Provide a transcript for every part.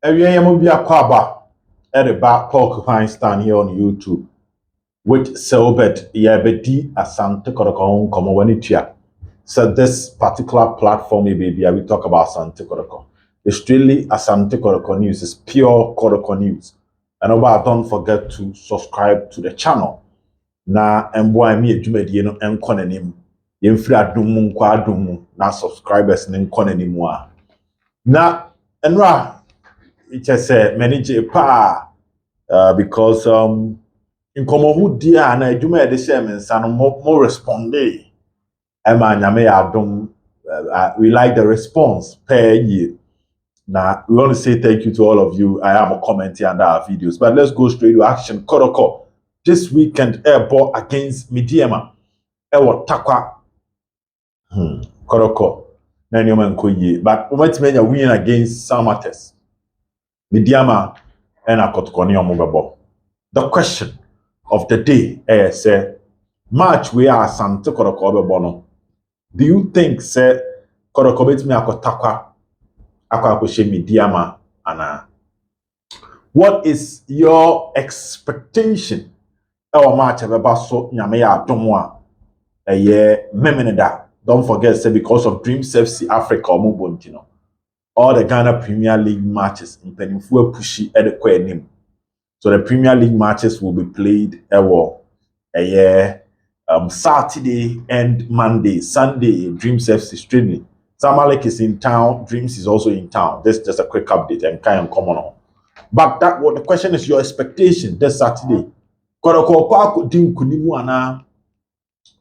Every year, be a kwaba at the back Paul Feinstein here on YouTube with Selbet Yabedi Asante Kotoko Komo Wanitia. So this particular platform, we talk about Asante Kotoko. It's really Asante Kotoko News. It's pure Kotoko News. And don't forget to subscribe to the channel. Na emboa mi adwumadie no enko nanim. Yemfiri adumu nkwa adumu na subscribers ne enko nanim a. Na enra it say manage pa because nkomo hu dia na adwuma e de share me nsa no mo responde. Ema nyame ya adum. We like the response per year. Now, we want to say thank you to all of you. I am commenting under our videos. But let's go straight to action. KOTOKO. This weekend, airport against MEDEAMA. Ewo TARKWA. KOTOKO. But we might win against Samates. MEDEAMA and KOTOKO. The question of the day is, match we are Asante Kotoko Bono. Do you think, say, KOTOKO bet me TARKWA? MEDEAMA ana. What is your expectation? Our match about so nyame ya adomwa memeneda. Don't forget, say because of Dreams FC Africa omubontino. All the Ghana Premier League matches in Penifua Pushi at the Kwenim. So the Premier League matches will be played Saturday and Monday. Sunday, Dreams FC Stradley. Zamalek is in town. Dreams is also in town. This is just a quick update and kind of common on. But the question is your expectation this Saturday. KOTOKO din kunimu ana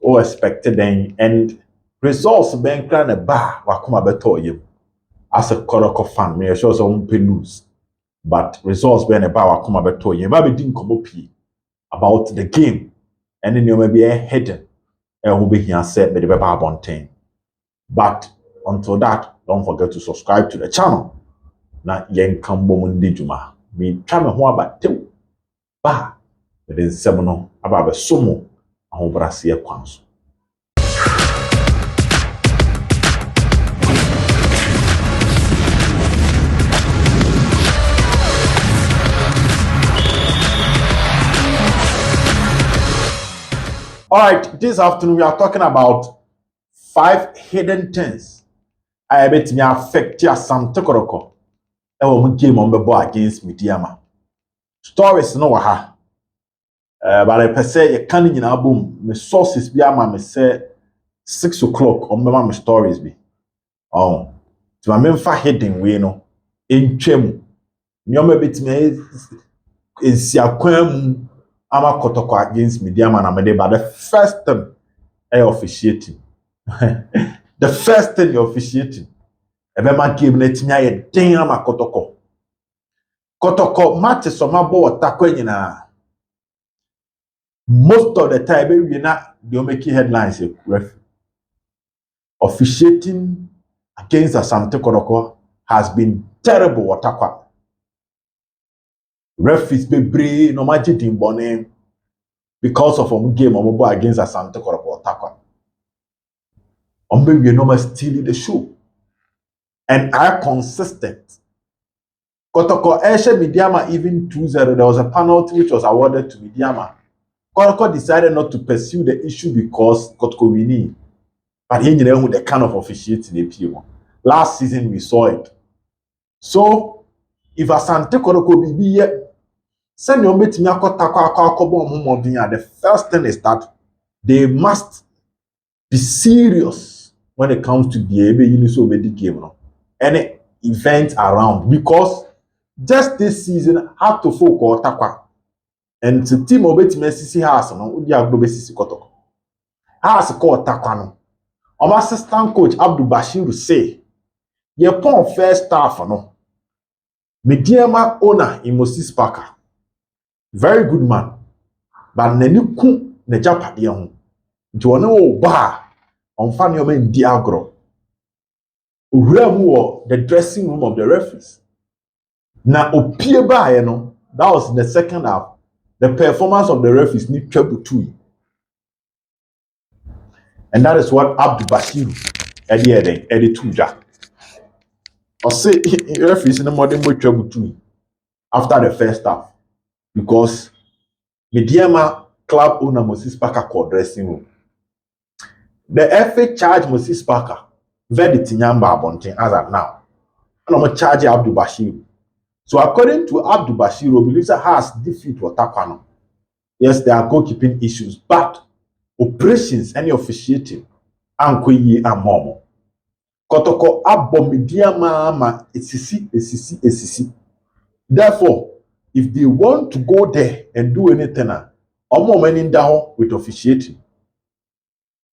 o expected then and results ben kra ba wakoma beto yim. As a KOTOKO fan, me sure so won't lose. But results ben ba wakoma beto yim. Ba be din komo pi about the game. And then you may be a header. And will be here said be the ba bonten. But until that, don't forget to subscribe to the channel. Na yen kambo mundi juma. Me try me ho abatew. Ba, the nsem no aba be somo ahobrase ekwanso. All right, this afternoon we are talking about 5 hidden things I bet me affect Asante Kotoko. Ewo game on the ball against MEDEAMA. Stories no ha. But I say you can't in album. My sources be me say 6 o'clock on my stories be. Oh, to my main hidden way no. In chemu. Nyoma bit me is ya kwem ama KOTOKO against MEDEAMA na mede. But the first time I officiating. The first thing you're officiating, Ebema game netimi aye den ama KOTOKO. KOTOKO match so mabo TARKWA nyina. Most of the time we na they make headlines ref. Officiating against Asante Kotoko has been terrible at TARKWA. Referees bebre no maji din bone because of game omobo against Asante Kotoko TARKWA. We no stealing the show. And are consistent. KOTOKO MEDEAMA even 2-0. There was a penalty which was awarded to MEDEAMA. KOTOKO decided not to pursue the issue because KOTOKO winning. But he knew the kind of officiating the P1. Last season we saw it. So if Asante Kotoko be here, send your mate the first thing is that they must be serious when it comes to the able game. Any event around, because just this season have to focus TARKWA. And the team of Messi has no they are KOTOKO. Has called TARKWA no. Our assistant coach Abdul Bashir say, ye pon first staff no. MEDEAMA owner in Moses Parker. Very good man. But neni ku ne japade ho. Nti wona wo ba on fan your man diagro. The dressing room of the referees. Now, opie ba no, that was in the second half. The performance of the referees need trouble too. And that is what Abdul Bashir Eddie Tuja. I say referees in the modern boy trouble too after the first half because MEDEAMA club owner Moses Parker called dressing room. The FA charged Moses Parker verdict Nyamba Abontin as at now. And I'm charge Abdul Bashir. So according to Abdul Bashir, Obilisa has defeat TARKWA. Yes, there are goalkeeping issues, but operations and officiating and Momo. Kotoko abo MEDEAMA ma esisi. Therefore, if they want to go there and do anything, with officiating,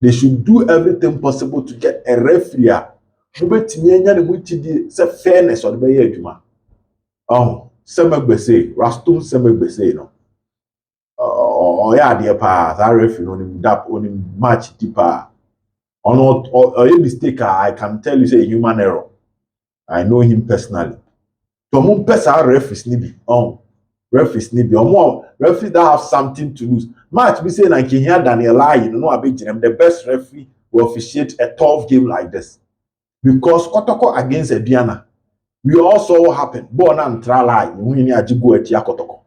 they should do everything possible to get a referee. Fairness or the Rastum Semegbese, no. Yeah, dear pa, that referee on him match deeper. Or a mistake, I can tell you, say human error. I know him personally. So, referees nibi. Referees nibi. Referees that have something to lose. Match be saying like here Daniel you know a big the best referee will officiate a tough game like this. Because Kotoko against Ediana, we also happen. Born and try when you go at Kotoko.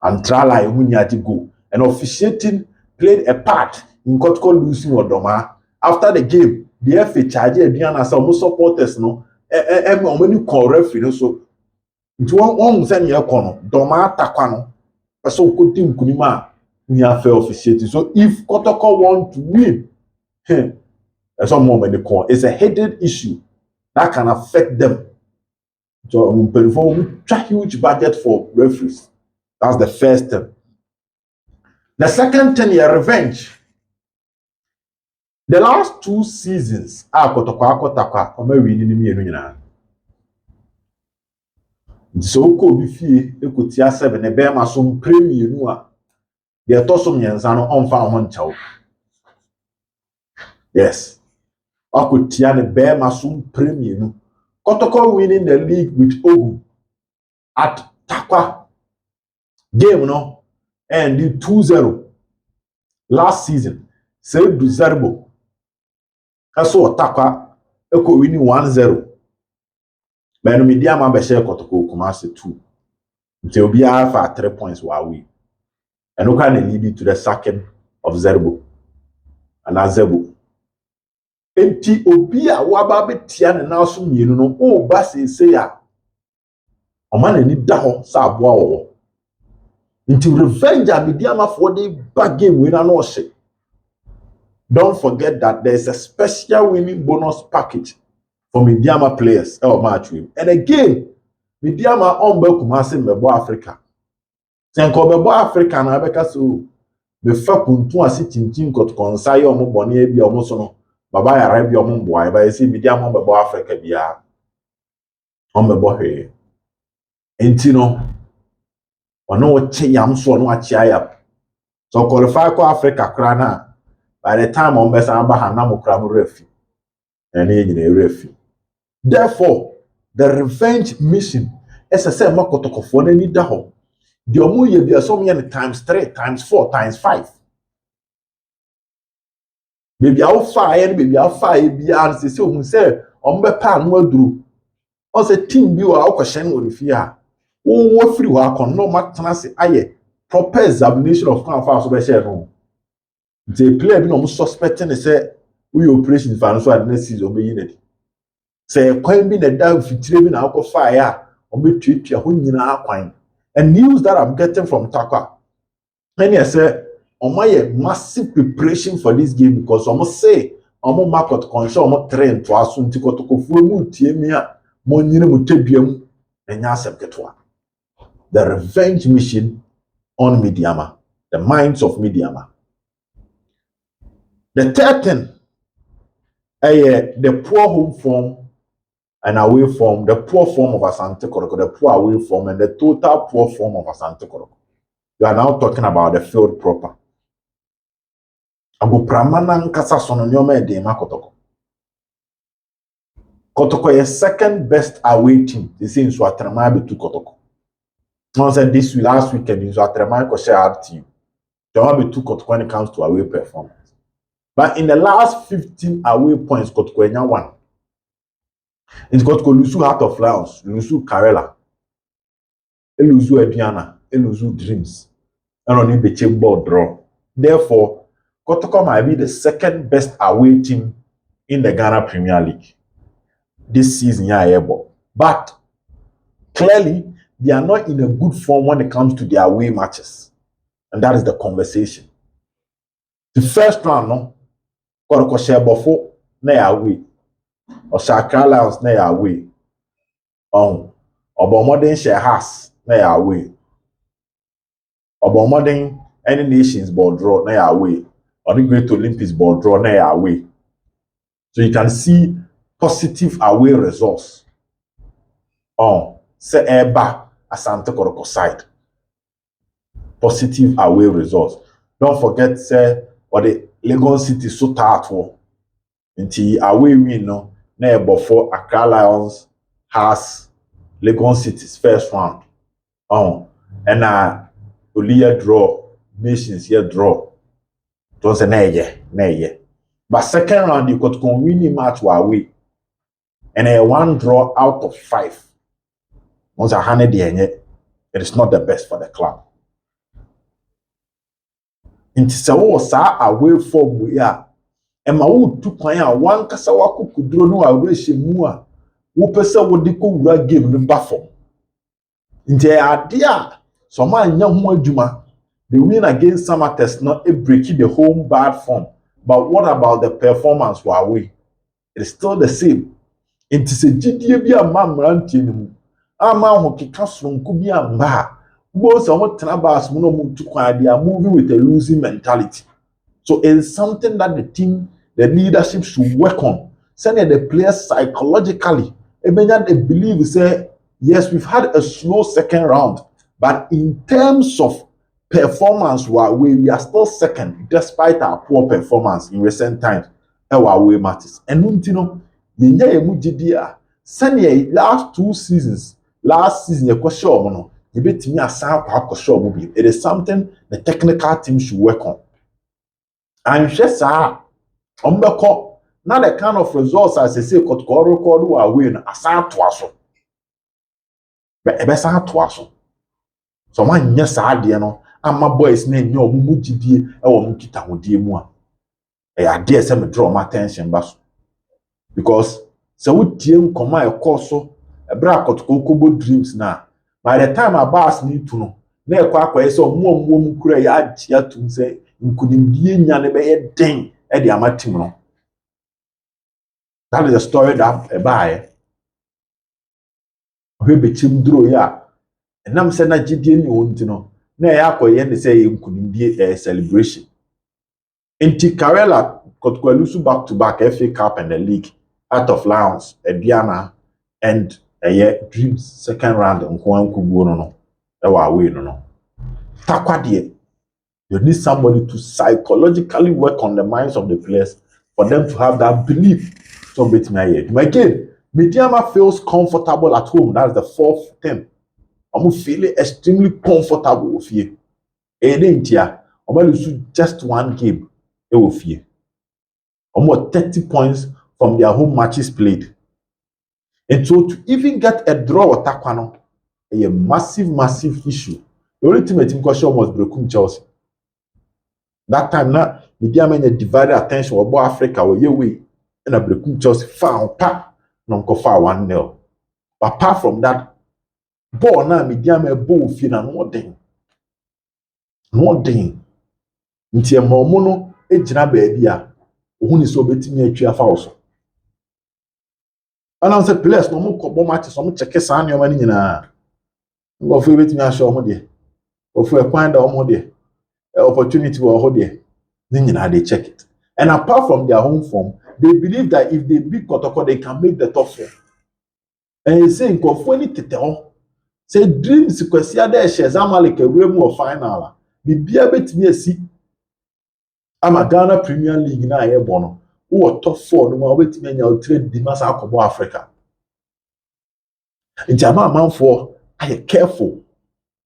And try when you go. And officiating played a part in Kotoko losing Odoma. After the game, the FA charge Ediana some supporters no. When you call referee so nti won say ne ekono doma atakwa no person kodi nkunima we are fair officiating. So if Kotoko want to win, some moment they call it's a headed issue that can affect them. So we try huge budget for referees. That's the first thing. The second thing is revenge. The last 2 seasons, Kotoko winning me. So ko bi fie ekotia 7 e be ma so premier nu a de to so myensa no onfa ho nchawo. Yes, akotia ne be ma so premier nu. Kotoko winning the league with Ogu at TARKWA game no and the 2-0 last season. Say do Zerbo aso TARKWA eko winning 1-0. But no MEDEAMA be share Kotoko Match 2. Until obi for 3 points were we. And look at the leading to the sacking of Zerbo and Azebo. Enti obi a waba betia ne na so mienu no o ba say ya. O man ani da ho sa aboa wo. Enti revenge a MEDEAMA for the back game winner no shit. Don't forget that there is a special winning bonus package for MEDEAMA players match win. And again, MEDEAMA on Kumasi Mebo Africa. Senko Mebo Africa na abeka so be fa kuntu ase chinchin Kotoko nsaye omo bone e bia omo so no baba ya ra bia omo mboa e ba ese MEDEAMA Mebo Africa bia omo Mebo hwe. Enti no ono wo che yam so no achi aya. So qualify ko Africa kra na by the time omo be san ba ha na mo kra mo refi. Ene nyina refi. Therefore, the revenge mission is a say Kotoko for any daho. The omu ye be some times 3, times 4, times 5. Baby how far baby how far be and say who say ombe pa no aduru. O say team bi wa akoshen wo fi ha. Wo free wa kon no matana se aye proper examination of kan fa so be share no. The player bi no suspecting say we operation fan so at next season be yin. Say kwan bi na da fitire bi na akofa ya o betwetwa ho nyina akwan. And news that I'm getting from TARKWA, many say omo massive preparation for this game because omo say omo market conscious omo train to Asante Kotoko mu tie mi a mo nyine mo tedua enya asem ketwa. The revenge mission on MEDEAMA, the minds of MEDEAMA. The third thing, the poor home form and away form, the poor form of Asante Kotoko, the poor away form, and the total poor form of Asante Kotoko. You are now talking about the field proper. Ago pramana nkasa sono nyoma MEDEAMA Kotoko. Kotoko is second best away team. They say in Swatrema be to Kotoko. No said this last weekend in Swatrema ko share out team. They want be to Kotoko when it comes to away performance. But in the last 15 away points, Kotoko enya 1. It's got to lose Heart of Lions, lose Karela, lose Ediana, lose Dreams, and only the chamber draw. Therefore, Kotoko might be the second best away team in the Ghana Premier League this season. Yeah, but clearly they are not in a good form when it comes to their away matches, and that is the conversation. The first round, no, Kotoko share before na away, or Shakra Lions na away. Modern share has na away. Modern any nations board draw na away. Or the Great Olympics board draw na away. So you can see positive away results. Say Eba Asante Kotoko side. Positive away results. Don't forget say or the Lagos City so TARKWA. Until away win no na before Accra Lions has Lagos City's first round. And Olia draw, nations here draw. Don't say na. But second round, you got to winning match away. And a one draw out of 5. Once a hundred it is not the best for the club. Into sa away from we are. And my old 2 kwan one kasawa kudro no awreshi mu a wo pese wo de ko wura game no bafom. Into idea so man nya ho adwuma. The win against Samatex not a breaking the home bad form. But what about the performance were we? It's still the same. It is a GDA be a man ranting. Man who can from Kubia Mba. Both are what Tanabas Mono to they are moving with a losing mentality. So it's something that the team, the leadership should work on. Sending the players psychologically. They believe, say, yes, we've had a slow second round, but in terms of performance, we are still second despite our poor performance in recent times. Our away matches. And you know, the last 2 seasons, last season, it is something the technical team should work on. And just now the kind of results as I say, Kotoko away na Asante Kotoko. But Asante so man nyɛ saa adeɛ no amma boys na nyɛ omumu gidie ɛwɔ mu kita hodie mu a ɛyɛ adeɛ sɛ me draw my attention ba so because sɛ wotie nkɔmɔ a ɛkɔ so ɛbra Kotoko Kobo Dreams na by the time abas ni tu no na ɛkɔ akɔyɛ sɛ ɔmo mu kura yɛ agye atum sɛ nkunimdie nya ne bɛyɛ den ɛde ama team no. That is the story that ɛbaayɛ ɔhwɛ bɛkyim duro yɛ a Nam say na gidie ni wonti no na ya akoye ne say nkunimdie celebration. Enti Karela Kotoko lose back to back FA Cup and the league Heart of Lions Ediana and Dreams second round nko ankugo no away no. TARKWA de you need somebody to psychologically work on the minds of the players for them to have that belief. So bet me here. Again, MEDEAMA feels comfortable at home. That's the 4th thing. I'm feeling extremely comfortable with you. I'm lose just 1 game with you. I'm 30 points from their home matches played. And so to even get a draw with TARKWA is a massive issue. The only team question was Brekum Chelsea. That time now, MEDEAMA divided attention about Africa or your way. And a Brekum Chelsea found pa non kofa 1-0. But apart from that, ball na MEDEAMA ball fi na no den nti e momo no ejina baabi a ohuni so betimi atwi afa wo so ana say players no mo kobo match so mo check sa na ni nyina ngo fu betimi a show mo de ofu e kwan da mo de opportunity wo ho de ni nyina they check it. And apart from their home form, they believe that if they beat Kotoko they can make the top 4. And he say ngo fu ni tete say Dreams kwasi ada Zamalek ewremu of final bibia betimi asi ama Ghana Premier League na ayebo no wo top 4 no ma betimi anya trade di masa akobo Africa. Njama manfo are careful.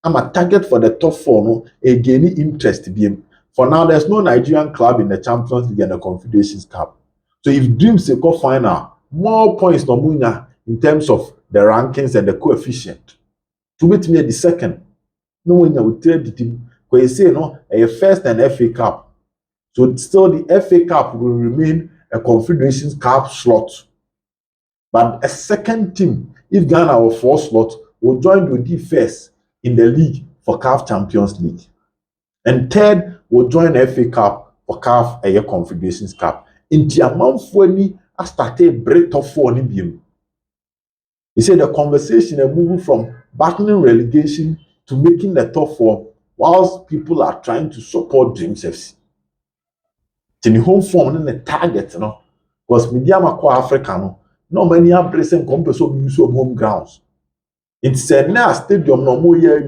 I'm a target for the top 4 no again interest be. For now there's no Nigerian club in the Champions League and the Confederations Cup. So if Dreams go final, more points no munya in terms of the rankings and the coefficient. To meet me at the second. No one will trade the team. Because you say no, a first and FA Cup. So still the FA Cup will remain a Confederations Cup slot. But a second team, if Ghana will 4 slot, will join with the first in the league for CAF Champions League. And third will join the FA Cup for CAF a Confederations Cup. In the amount for any, I started break top 4 in the. He said the conversation is moving from battling relegation to making the top 4, whilst people are trying to support Dreams FC. In the home form and the target, because MEDEAMA ko Africa, no many are bracing compared to use of home grounds. It's a now stadium no more year,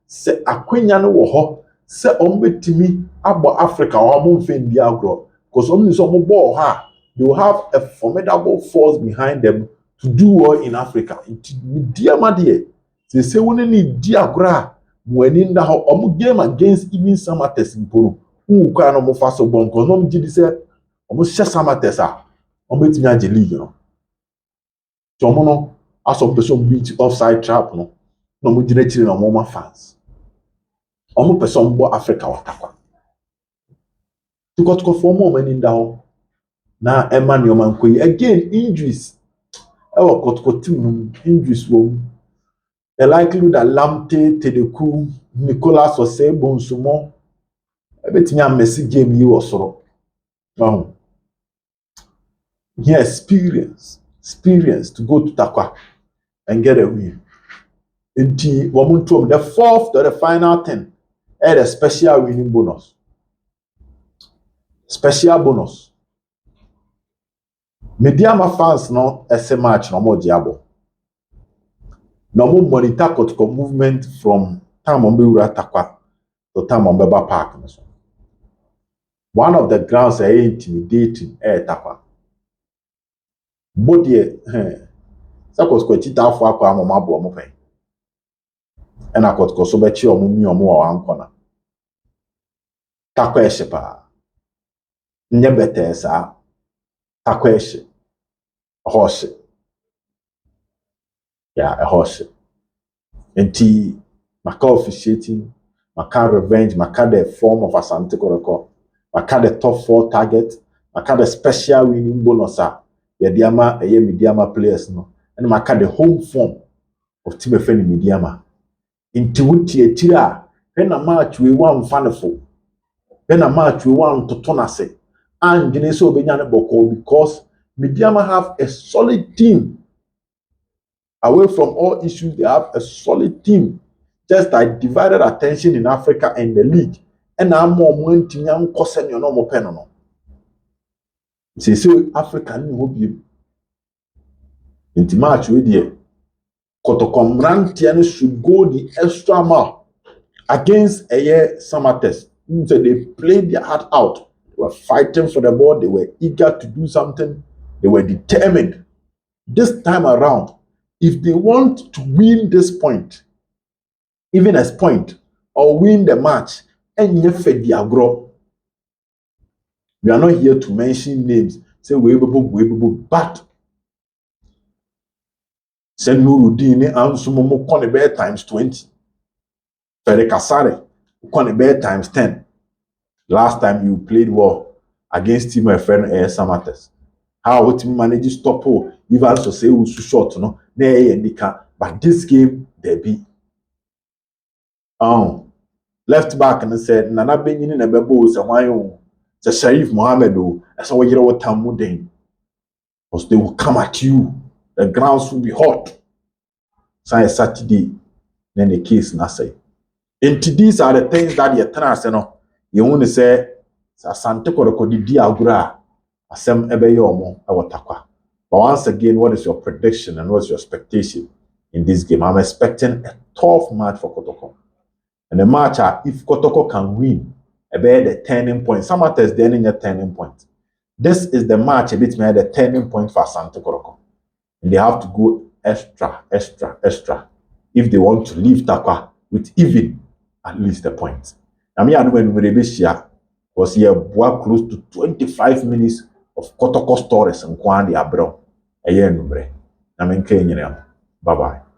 say Aquina no ho, say Ombetimi about Africa or Monfen Diagro, because only some ball ha, they will have a formidable force behind them to do well in Africa. MEDEAMA dear, they say we need Diagra when in the game against even some artists in Poro. Who can almost fast bon because no did say almost share some atesa on bet me league, So mono as some person beat offside trap no mo direct no more fans. Omo person bo Africa watakwa. To KOTOKO for more money down. Na Emmanuel Mankoyi again injuries. Our KOTOKO team injuries wo. The likelihood that Lamte, Tedeku, Nicolas Osei Bonsumo betimi amesi game yi osoro. He experience to go to TARKWA and get a win. The 4th to the final 10 had a special winning bonus. Special bonus. MEDEAMA fans no ese match no more diabo. No more monitor KOTOKO movement from time on Bewura TARKWA to time on Beba Park. One of the grounds are intimidating TARKWA. Body Sakos kwetita afọ akwa amoma bo mo pen. E na KOTOKO so be chi omumi omo wa ankona. TARKWA ehye pa. Nye bete sa. TARKWA ehye. Ehoshe. Yeah, ehoshe. Enti maka officiating, maka revenge, maka the form of Asante Kotoko, maka the top 4 target, maka the special winning bonus MEDEAMA MEDEAMA players no. And maka the home form of team friend MEDEAMA. Inti wuti etira when a match we want fanful. When a match we want to tonase. And Geneso Benyane Boko because MEDEAMA have a solid team. Away from all issues, they have a solid team. Just like divided attention in Africa and the league. And I'm more wanting young cousin your normal pen. Say so African hope you. In the match with you. KOTOKO Mrantian should go the extra mile against a year Samates. So they played their heart out. They were fighting for the ball. They were eager to do something. They were determined. This time around, if they want to win this point, even as point, or win the match, and you fed the agro. We are not here to mention names. Say but send Nurudini and Sumomo Conebe times 20. Fede Kasare Conebe times 10. Last time you played well against team my friend Samates. How would you manage to stop her? Even also say who's short, no? But this game, there be. Left back and said, Nana Benin and a bebo is a wine. The Sharif Mohammed, as a year what time would because they will come at you. The grounds will be hot. So Saturday, then the case na say. And these are the things that you turn you want to say, Asante Kotoko di agura, asem ebe yomo TARKWA. But once again, what is your prediction and what's your expectation in this game? I'm expecting a tough match for KOTOKO. And the match, if KOTOKO can win, about the turning point. Some others then in a turning point. This is the match a bit made the turning point for Asante Kotoko. And they have to go extra if they want to leave TARKWA with even at least a point. I mean, I know when we was here close to 25 minutes of KOTOKO stories and Kwandi Abro. A year number. Na menka nyina. Bye bye.